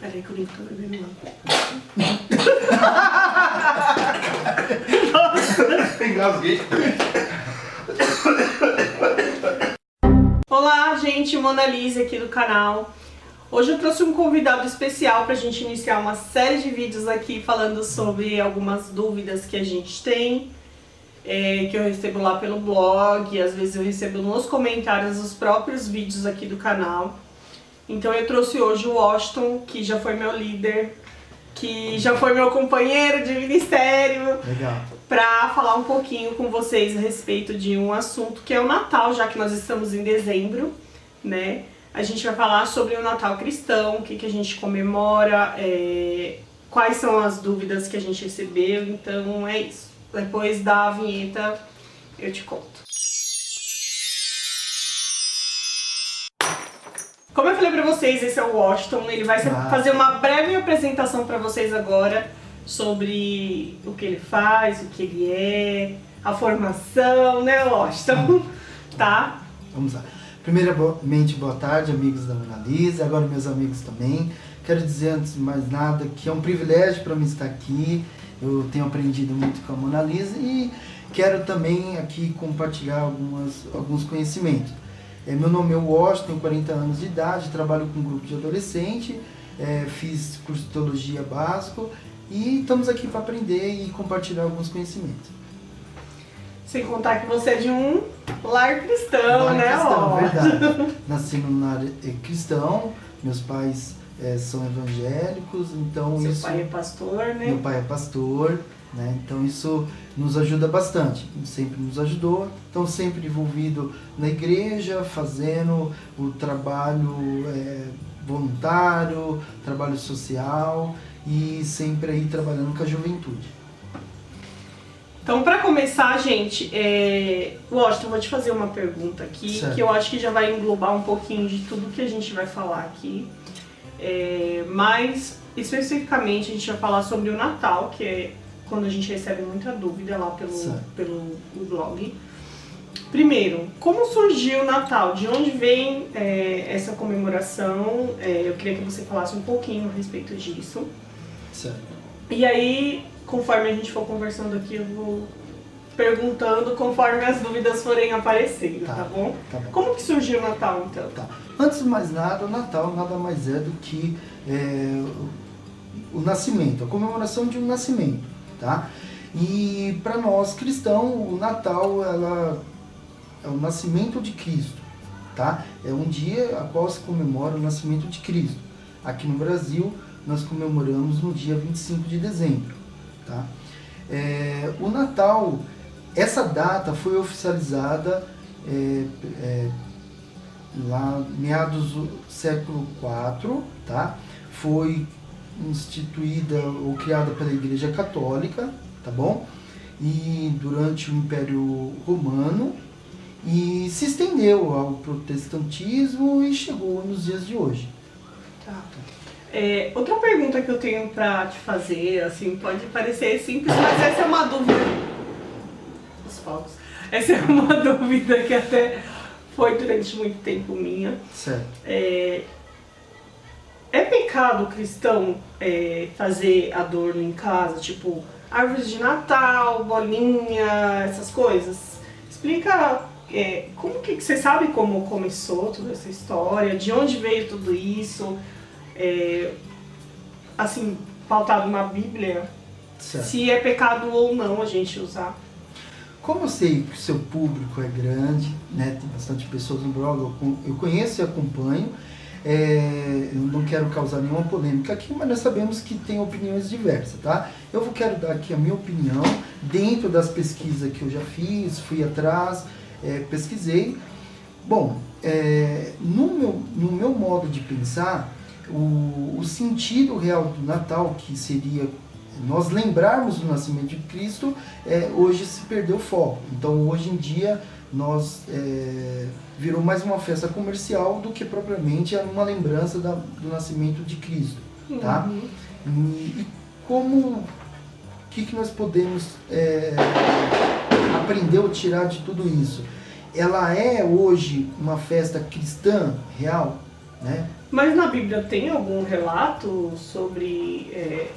Peraí que o livro tá bebendo lá. Engasguei. Olá, gente, Mona Lisa aqui do canal. Hoje eu trouxe um convidado especial pra gente iniciar uma série de vídeos aqui falando sobre algumas dúvidas que a gente tem, que eu recebo lá pelo blog, às vezes eu recebo nos comentários dos próprios vídeos aqui do canal. Então eu trouxe hoje o Washington, que já foi meu líder, que já foi meu companheiro de ministério. Legal. Para falar um pouquinho com vocês a respeito de um assunto que é o Natal, já que nós estamos em dezembro, né? A gente vai falar sobre o Natal cristão, o que a gente comemora, quais são as dúvidas que a gente recebeu, então é isso. Depois da vinheta eu te conto. Como eu falei pra vocês, esse é o Washington, ele vai fazer uma breve apresentação pra vocês agora sobre o que ele faz, o que ele é, a formação, né, Washington? Tá? Vamos lá. Primeiramente, boa tarde, amigos da Mona Lisa, agora meus amigos também. Quero dizer, antes de mais nada, que é um privilégio para mim estar aqui. Eu tenho aprendido muito com a Mona Lisa e quero também aqui compartilhar alguns conhecimentos. Meu nome é Washington, tenho 40 anos de idade, trabalho com um grupo de adolescente, fiz curso de teologia básico e estamos aqui para aprender e compartilhar alguns conhecimentos. Sem contar que você é de um lar cristão, né? Cristão, verdade. Nasci num lar cristão, meus pais são evangélicos, então Seu isso... pai é pastor, né? Meu pai é pastor, né? Então isso nos ajuda bastante, sempre nos ajudou. Então sempre envolvido na igreja, fazendo o trabalho voluntário, trabalho social e sempre aí trabalhando com a juventude. Então, para começar, gente, Washington, eu vou te fazer uma pergunta aqui, certo, que eu acho que já vai englobar um pouquinho de tudo que a gente vai falar aqui. Mas, especificamente, a gente vai falar sobre o Natal, que é quando a gente recebe muita dúvida lá pelo blog. Primeiro, como surgiu o Natal? De onde vem essa comemoração? Eu queria que você falasse um pouquinho a respeito disso. Certo. E aí, conforme a gente for conversando aqui, eu vou perguntando conforme as dúvidas forem aparecendo, tá bom? Tá bom. Como que surgiu o Natal, então? Tá. Antes de mais nada, o Natal nada mais é do que o nascimento, a comemoração de um nascimento, tá? E para nós cristãos, o Natal é o nascimento de Cristo, tá? É um dia após se comemora o nascimento de Cristo. Aqui no Brasil, nós comemoramos no dia 25 de dezembro, tá? O Natal, essa data foi oficializada lá meados do século IV, tá? Foi instituída ou criada pela Igreja Católica, tá bom? E durante o Império Romano e se estendeu ao protestantismo e chegou nos dias de hoje. Tá. Outra pergunta que eu tenho pra te fazer, assim, pode parecer simples, mas essa é uma dúvida. Os fogos. Essa é uma dúvida que até foi durante muito tempo minha. Certo. É pecado cristão fazer adorno em casa, tipo árvores de Natal, bolinha, essas coisas? Explica como que você sabe como começou toda essa história, de onde veio tudo isso, assim, pautado na Bíblia, Certo. se é pecado ou não a gente usar. Como eu sei que o seu público é grande, né, tem bastante pessoas no blog, eu conheço e acompanho, eu não quero causar nenhuma polêmica aqui, mas nós sabemos que tem opiniões diversas, tá? Eu quero dar aqui a minha opinião, dentro das pesquisas que eu já fiz, fui atrás, pesquisei. Bom, no meu modo de pensar, o sentido real do Natal, que seria nós lembrarmos do nascimento de Cristo, hoje se perdeu o foco. Então, hoje em dia, virou mais uma festa comercial do que propriamente uma lembrança do nascimento de Cristo, tá? E o que nós podemos aprender ou tirar de tudo isso? Ela é hoje uma festa cristã real, né? Mas na Bíblia tem algum relato sobre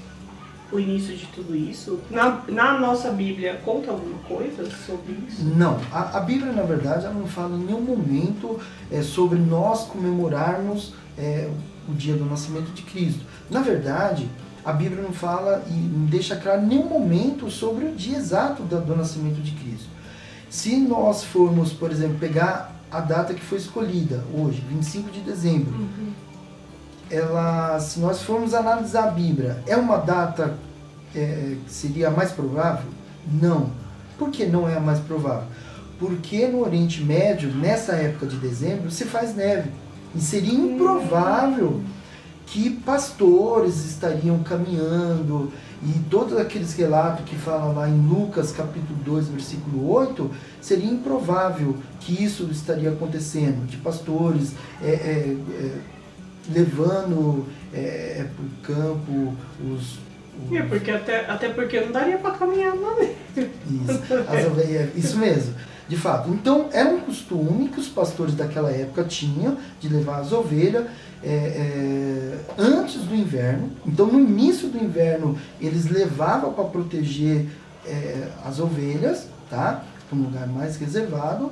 o início de tudo isso? Na nossa Bíblia conta alguma coisa sobre isso? Não, a Bíblia, na verdade, ela não fala em nenhum momento sobre nós comemorarmos o dia do nascimento de Cristo. Na verdade, a Bíblia não fala e não deixa claro em nenhum momento sobre o dia exato do nascimento de Cristo. Se nós formos, por exemplo, pegar a data que foi escolhida hoje, 25 de dezembro, se nós formos analisar a Bíblia, é uma data que seria a mais provável? Não. Por que não é a mais provável? Porque no Oriente Médio, nessa época de dezembro, se faz neve. E seria improvável que pastores estariam caminhando, e todos aqueles relatos que falam lá em Lucas capítulo 2, versículo 8, seria improvável que isso estaria acontecendo, de pastores levando para o campo porque até porque não daria para caminhar na neve. Isso mesmo, de fato. Então, era um costume que os pastores daquela época tinham de levar as ovelhas antes do inverno. Então, no início do inverno, eles levavam para proteger as ovelhas, tá? Para um lugar mais reservado.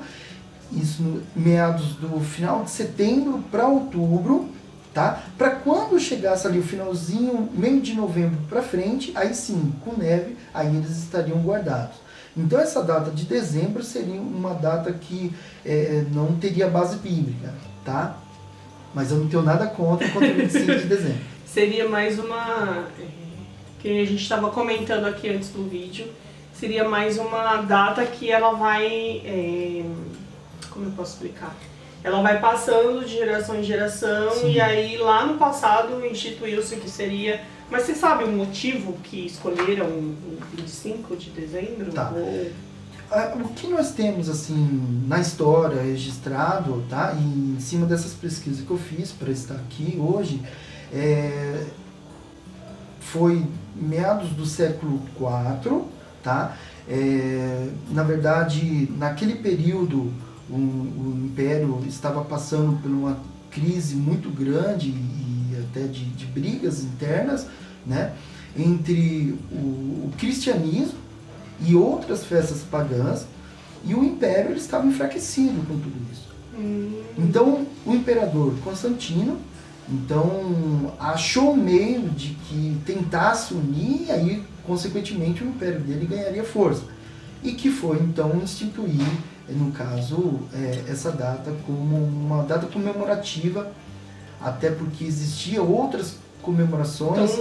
Isso no meados do final de setembro para outubro, tá? Para quando chegasse ali o finalzinho, meio de novembro para frente, aí sim, com neve, aí eles estariam guardados. Então essa data de dezembro seria uma data que não teria base bíblica, tá? Mas eu não tenho nada contra 25 de dezembro. Seria mais uma... que a gente estava comentando aqui antes do vídeo, seria mais uma data que ela vai... como eu posso explicar? Ela vai passando de geração em geração. Sim. E aí lá no passado instituiu-se que seria... Mas você sabe o motivo que escolheram o 25 de dezembro? Tá. O que nós temos assim na história registrado, tá? E em cima dessas pesquisas que eu fiz para estar aqui hoje, foi meados do século IV, tá? Na verdade, naquele período, o Império estava passando por uma crise muito grande e até de brigas internas, né, entre o cristianismo e outras festas pagãs, e o Império ele estava enfraquecido com tudo isso. Então, o imperador Constantino achou um meio de que tentasse unir, e aí, consequentemente, o Império dele ganharia força. E que foi, então, instituir, no caso, essa data como uma data comemorativa, até porque existiam outras comemorações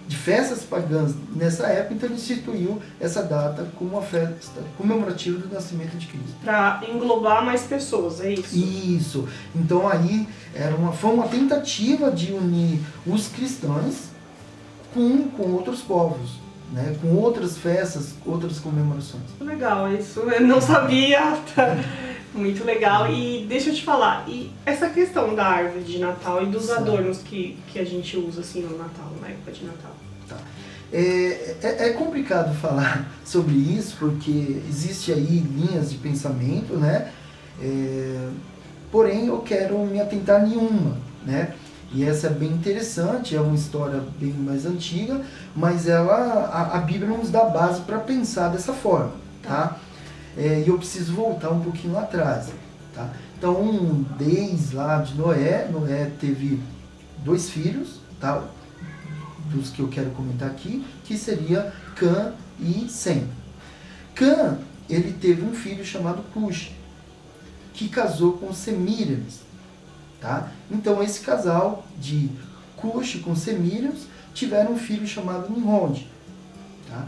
de festas pagãs nessa época, então ele instituiu essa data como uma festa comemorativa do nascimento de Cristo. Para englobar mais pessoas, é isso? Isso. Então aí foi uma tentativa de unir os cristãos com outros povos, né, com outras festas, outras comemorações. Legal, isso eu não sabia. Tá. Muito legal. E deixa eu te falar, e essa questão da árvore de Natal e dos adornos que a gente usa assim no Natal, na época de Natal? Tá. É complicado falar sobre isso, porque existe aí linhas de pensamento, né? Porém, eu quero me atentar em uma, né? E essa é bem interessante, é uma história bem mais antiga, mas a Bíblia nos dá base para pensar dessa forma, tá? E eu preciso voltar um pouquinho lá atrás, tá? Então, desde lá de Noé teve 2 filhos, tá? Dos que eu quero comentar aqui, que seria Cã e Sem. Cã, ele teve um filho chamado Cush, que casou com Semíramis, tá? Então, esse casal de Cush com Semíramis tiveram um filho chamado Nimrod, tá?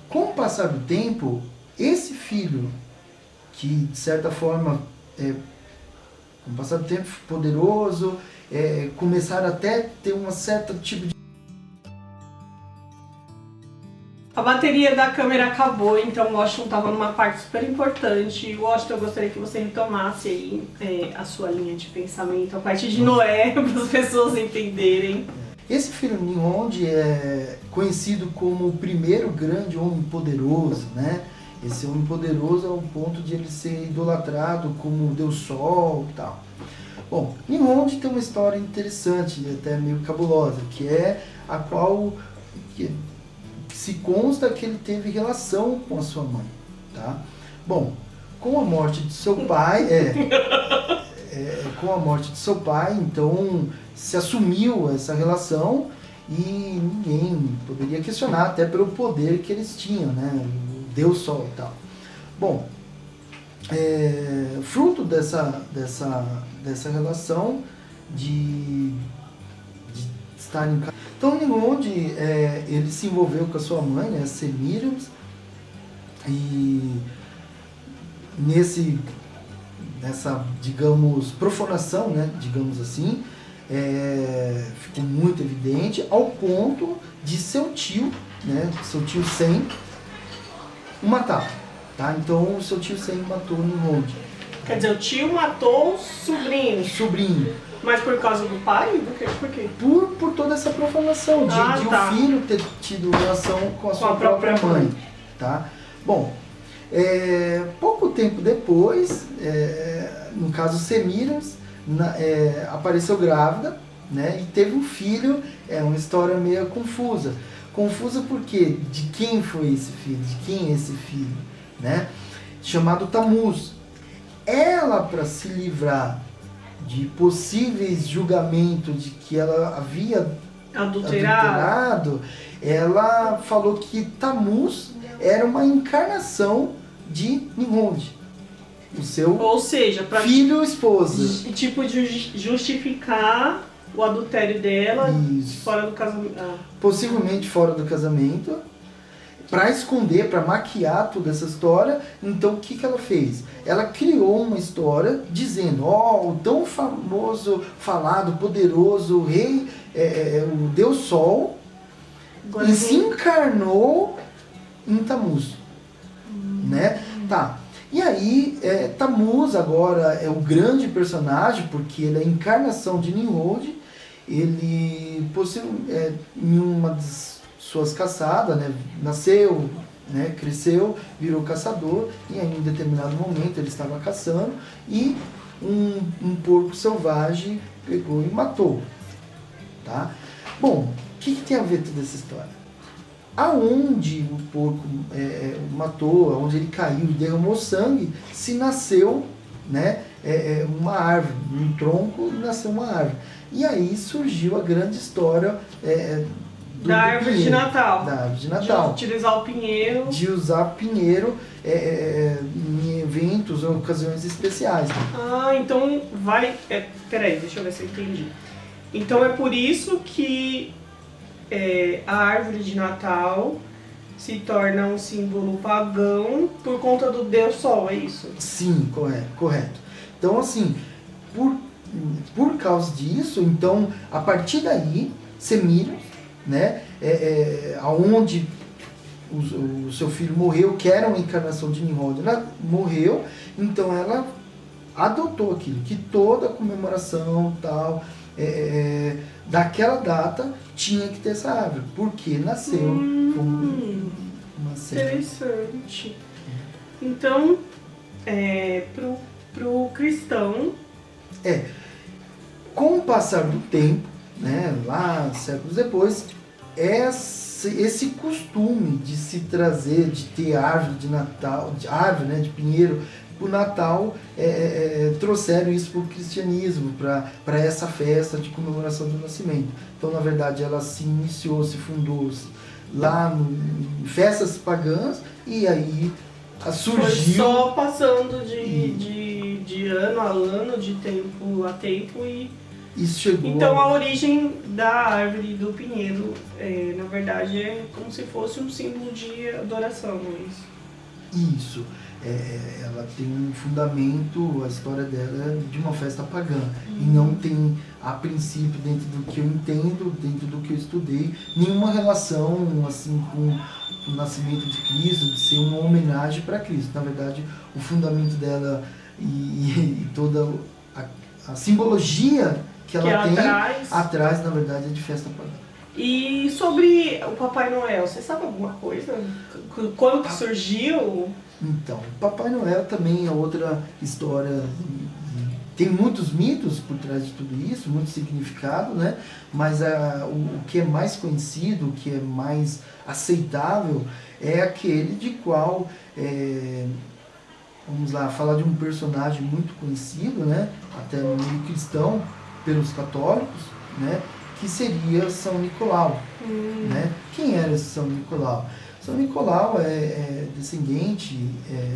Com o passar do tempo, esse filho, que de certa forma, com o passar do tempo, poderoso, começaram até a ter um certo tipo de... A bateria da câmera acabou, então o Washington estava numa parte super importante. Washington, eu gostaria que você retomasse aí a sua linha de pensamento, a parte de Noé, para as pessoas entenderem. Esse filho Nimrod é conhecido como o primeiro grande homem poderoso, né? Esse homem poderoso ao ponto de ele ser idolatrado como Deus Sol e tal. Bom, Nimrod tem uma história interessante, até meio cabulosa, que é a qual se consta que ele teve relação com a sua mãe, tá? Bom, com a morte de seu pai, com a morte de seu pai, então se assumiu essa relação e ninguém poderia questionar, até pelo poder que eles tinham, né? O Deus Sol e tal. Bom, fruto dessa relação de estar em casa. Então, Nimrod, ele se envolveu com a sua mãe, né, Semiramis, e nessa, digamos, profanação, né, digamos assim, ficou muito evidente, ao ponto de seu tio, né, seu tio Sem, o matar. Tá? Então, o seu tio Sem matou Nimrod. Quer dizer, o tio matou o sobrinho. Sobrinho. Mas por causa do pai? Por quê? Por toda essa profanação, de o filho ter tido relação com a sua própria mãe. Tá? Bom, pouco tempo depois, no caso Semiramis, apareceu grávida, né, e teve um filho. É uma história meio confusa. Confusa porque de quem foi esse filho? De quem é esse filho? Né? Chamado Tammuz. Ela, para se livrar de possíveis julgamentos de que ela havia adulterado, ela falou que Tammuz era uma encarnação de Nimrod, o seu filho ou esposa. Tipo, de justificar o adultério dela. Isso. Fora do casamento. Possivelmente fora do casamento, para esconder, para maquiar toda essa história. Então, o que ela fez? Ela criou uma história dizendo, o tão famoso, falado, poderoso rei, o Deus Sol, e se encarnou em Tammuz. Né? Tá. E aí, Tammuz agora é o grande personagem, porque ele é a encarnação de Nimrod. Ele, em uma das suas caçadas, né, nasceu, né, cresceu, virou caçador, e aí, em determinado momento ele estava caçando e um porco selvagem pegou e matou. Tá? Bom, o que tem a ver toda essa história? Aonde o porco matou, aonde ele caiu e derramou sangue, se nasceu, né, uma árvore, um tronco, e nasceu uma árvore. E aí surgiu a grande história da árvore de Natal. Da árvore de Natal. De utilizar o pinheiro. De usar pinheiro em eventos ou ocasiões especiais. Então vai... peraí, deixa eu ver se eu entendi. Então é por isso que a árvore de Natal se torna um símbolo pagão por conta do Deus Sol, é isso? Sim, correto. Então, assim, por causa disso, então, a partir daí, Semiramis, né, aonde o seu filho morreu, que era uma encarnação de Nimrod, morreu, então ela adotou aquilo, que toda comemoração tal, daquela data tinha que ter essa árvore, porque nasceu uma cena. Interessante. Então, pro cristão... Com o passar do tempo, né, lá séculos depois, esse costume de se trazer, de ter árvore de Natal, né, de pinheiro, o Natal, trouxeram isso para o cristianismo, para essa festa de comemoração do nascimento. Então, na verdade, ela se iniciou, se fundou lá em festas pagãs, e aí surgiu... Foi só passando de ano a ano, de tempo a tempo, e isso chegou. Então a origem da árvore do pinheiro, na verdade, é como se fosse um símbolo de adoração, não é isso? Isso. Ela tem um fundamento, a história dela é de uma festa pagã. E não tem, a princípio, dentro do que eu entendo, dentro do que eu estudei, nenhuma relação assim, com o nascimento de Cristo, de ser uma homenagem para Cristo. Na verdade, o fundamento dela e toda a simbologia que ela tem atrás, na verdade, é de festa pagã. E sobre o Papai Noel, você sabe alguma coisa? Quando que surgiu? Então, Papai Noel também é outra história Tem muitos mitos por trás de tudo isso, muito significado, né? Mas o que é mais conhecido, o que é mais aceitável, é aquele de qual, vamos lá, falar de um personagem muito conhecido, né? Até no meio cristão, pelos católicos, né? Que seria São Nicolau. Né? Quem era esse São Nicolau? São Nicolau é descendente,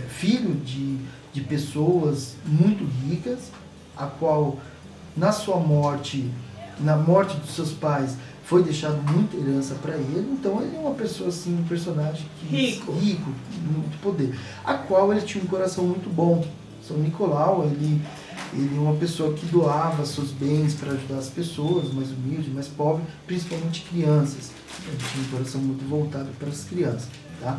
filho de pessoas muito ricas, a qual na sua morte, na morte dos seus pais, foi deixado muita herança para ele. Então ele é uma pessoa assim, um personagem rico, muito poder, a qual ele tinha um coração muito bom. São Nicolau, ele é uma pessoa que doava seus bens para ajudar as pessoas mais humildes, mais pobres, principalmente crianças. Ele tinha um coração muito voltado para as crianças, tá?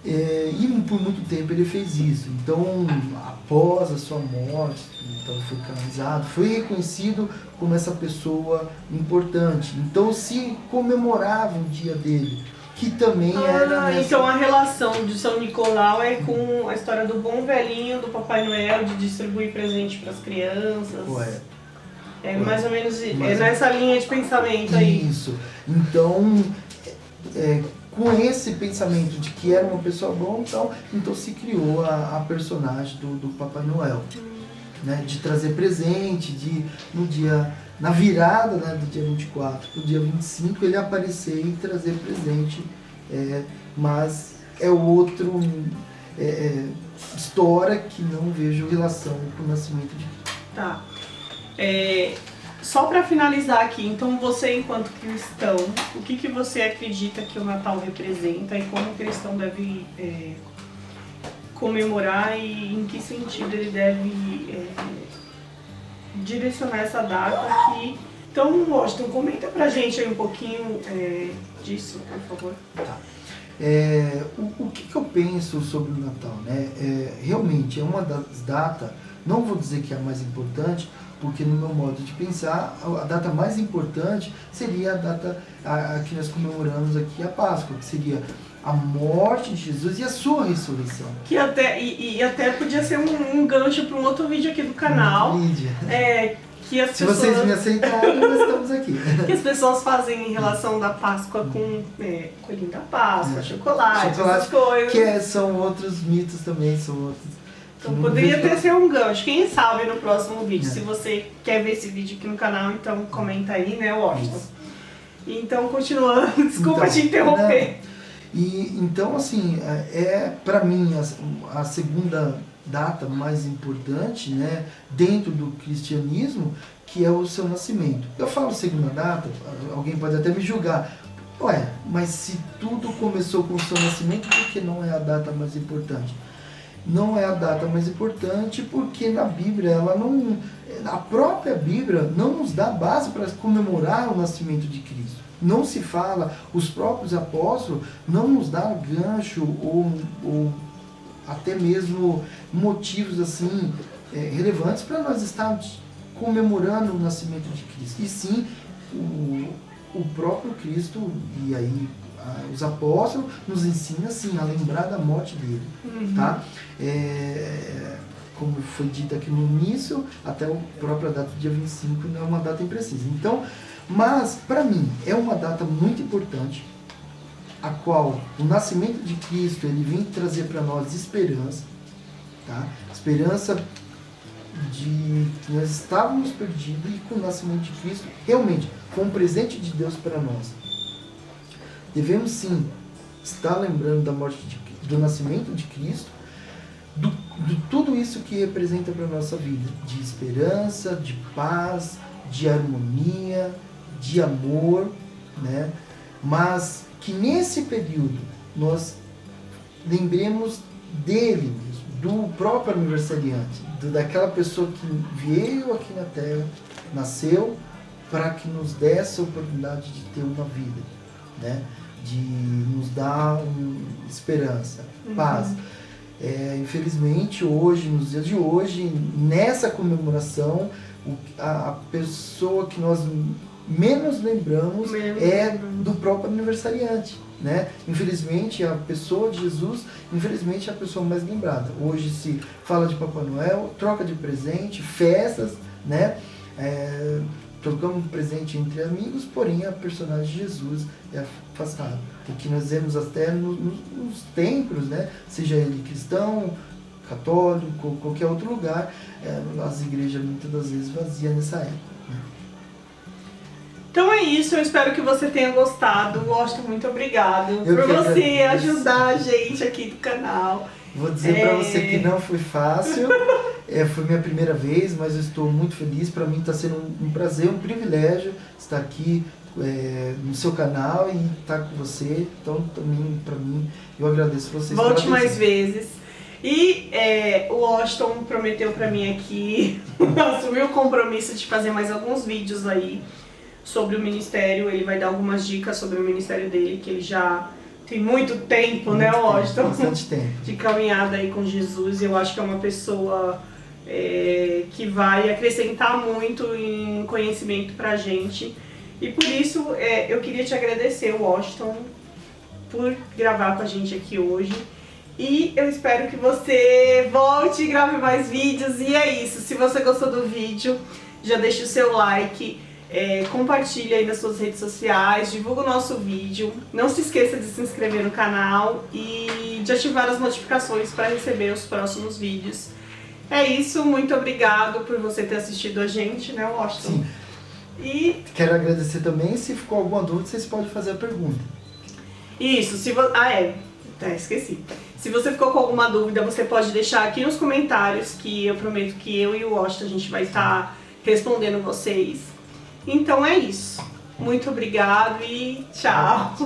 E por muito tempo ele fez isso. Então, após a sua morte, então foi canonizado, foi reconhecido como essa pessoa importante. Então se comemorava o dia dele, que também era... Nessa... Então a relação de São Nicolau é com a história do bom velhinho, do Papai Noel, de distribuir presente para as crianças. Mais ou menos nessa linha de pensamento aí. Isso. Então, com esse pensamento de que era uma pessoa boa, então se criou a personagem do Papai Noel. Né? De trazer presente, na virada, né, do dia 24 para o dia 25, ele aparecer e trazer presente. Mas é outra história que não vejo relação com o nascimento de Cristo. Tá. Só para finalizar aqui, então você enquanto cristão, o que você acredita que o Natal representa e como o cristão deve comemorar e em que sentido ele deve direcionar essa data aqui? Então, Washington, comenta pra gente aí um pouquinho disso, por favor. Tá. O que eu penso sobre o Natal, né? Realmente é uma das datas, não vou dizer que é a mais importante, porque no meu modo de pensar, a data mais importante seria a data que nós comemoramos aqui, a Páscoa, que seria a morte de Jesus e a sua ressurreição. Que até podia ser um gancho para um outro vídeo aqui do canal. Se vocês me aceitarem, nós estamos aqui. Que as pessoas fazem em relação da Páscoa com coelhinho da Páscoa, chocolate, essas coisas. Que são outros mitos também, são outros. Então poderia ter sido um gancho, quem sabe no próximo vídeo. Se você quer ver esse vídeo aqui no canal, então comenta aí, né, Washington? Então, continuando, desculpa te interromper. Então, assim, para mim a segunda data mais importante, né, dentro do cristianismo, que é o seu nascimento. Eu falo segunda data, alguém pode até me julgar. Mas se tudo começou com o seu nascimento, por que não é a data mais importante? Não é a data mais importante porque na Bíblia, a própria Bíblia não nos dá base para comemorar o nascimento de Cristo. Não se fala, os próprios apóstolos não nos dão gancho ou até mesmo motivos assim relevantes para nós estarmos comemorando o nascimento de Cristo. E sim, o próprio Cristo, e aí os apóstolos nos ensinam assim, a lembrar da morte dele. Tá? Como foi dito aqui no início, até a própria data do dia 25 não é uma data imprecisa. Então, mas para mim é uma data muito importante, a qual o nascimento de Cristo ele vem trazer para nós esperança, tá? Esperança de que nós estávamos perdidos e com o nascimento de Cristo realmente foi um presente de Deus para nós. Devemos sim estar lembrando da morte do nascimento de Cristo, de tudo isso que representa para a nossa vida, de esperança, de paz, de harmonia, de amor, né? Mas que nesse período nós lembremos dele, do próprio aniversariante, daquela pessoa que veio aqui na Terra, nasceu para que nos desse a oportunidade de ter uma vida, né? De nos dar esperança, paz. Infelizmente, hoje, nos dias de hoje, nessa comemoração, a pessoa que nós menos lembramos do próprio aniversariante, né? Infelizmente, a pessoa de Jesus, infelizmente, é a pessoa mais lembrada. Hoje se fala de Papai Noel, troca de presente, festas, né? Trocamos um presente entre amigos, porém a personagem de Jesus é afastada. O que nós vemos até nos templos, né? Seja ele cristão, católico, qualquer outro lugar, as igrejas muitas das vezes vazias nessa época. Então é isso, eu espero que você tenha gostado. Washington, muito obrigado por você ajudar a gente aqui do canal. Vou dizer para você que não foi fácil, foi minha primeira vez, mas eu estou muito feliz. Para mim está sendo um prazer, um privilégio estar aqui no seu canal e estar com você. Então, também para mim, eu agradeço vocês. Volte mais vezes. E o Washington prometeu para mim aqui, assumiu o compromisso de fazer mais alguns vídeos aí sobre o ministério. Ele vai dar algumas dicas sobre o ministério dele, que ele já tem muito tempo, né, Washington? Bastante tempo. De caminhada aí com Jesus. Eu acho que é uma pessoa que vai acrescentar muito em conhecimento pra gente. E por isso eu queria te agradecer, Washington, por gravar com a gente aqui hoje. E eu espero que você volte e grave mais vídeos. E é isso, se você gostou do vídeo, já deixa o seu like. Compartilha aí nas suas redes sociais, divulga o nosso vídeo, não se esqueça de se inscrever no canal e de ativar as notificações para receber os próximos vídeos. É isso, muito obrigado por você ter assistido a gente, né, Washington? Sim. E quero agradecer também, se ficou alguma dúvida, vocês podem fazer a pergunta. Isso, esqueci. Se você ficou com alguma dúvida, você pode deixar aqui nos comentários, que eu prometo que eu e o Washington a gente vai estar respondendo vocês. Então é isso. Muito obrigado e tchau!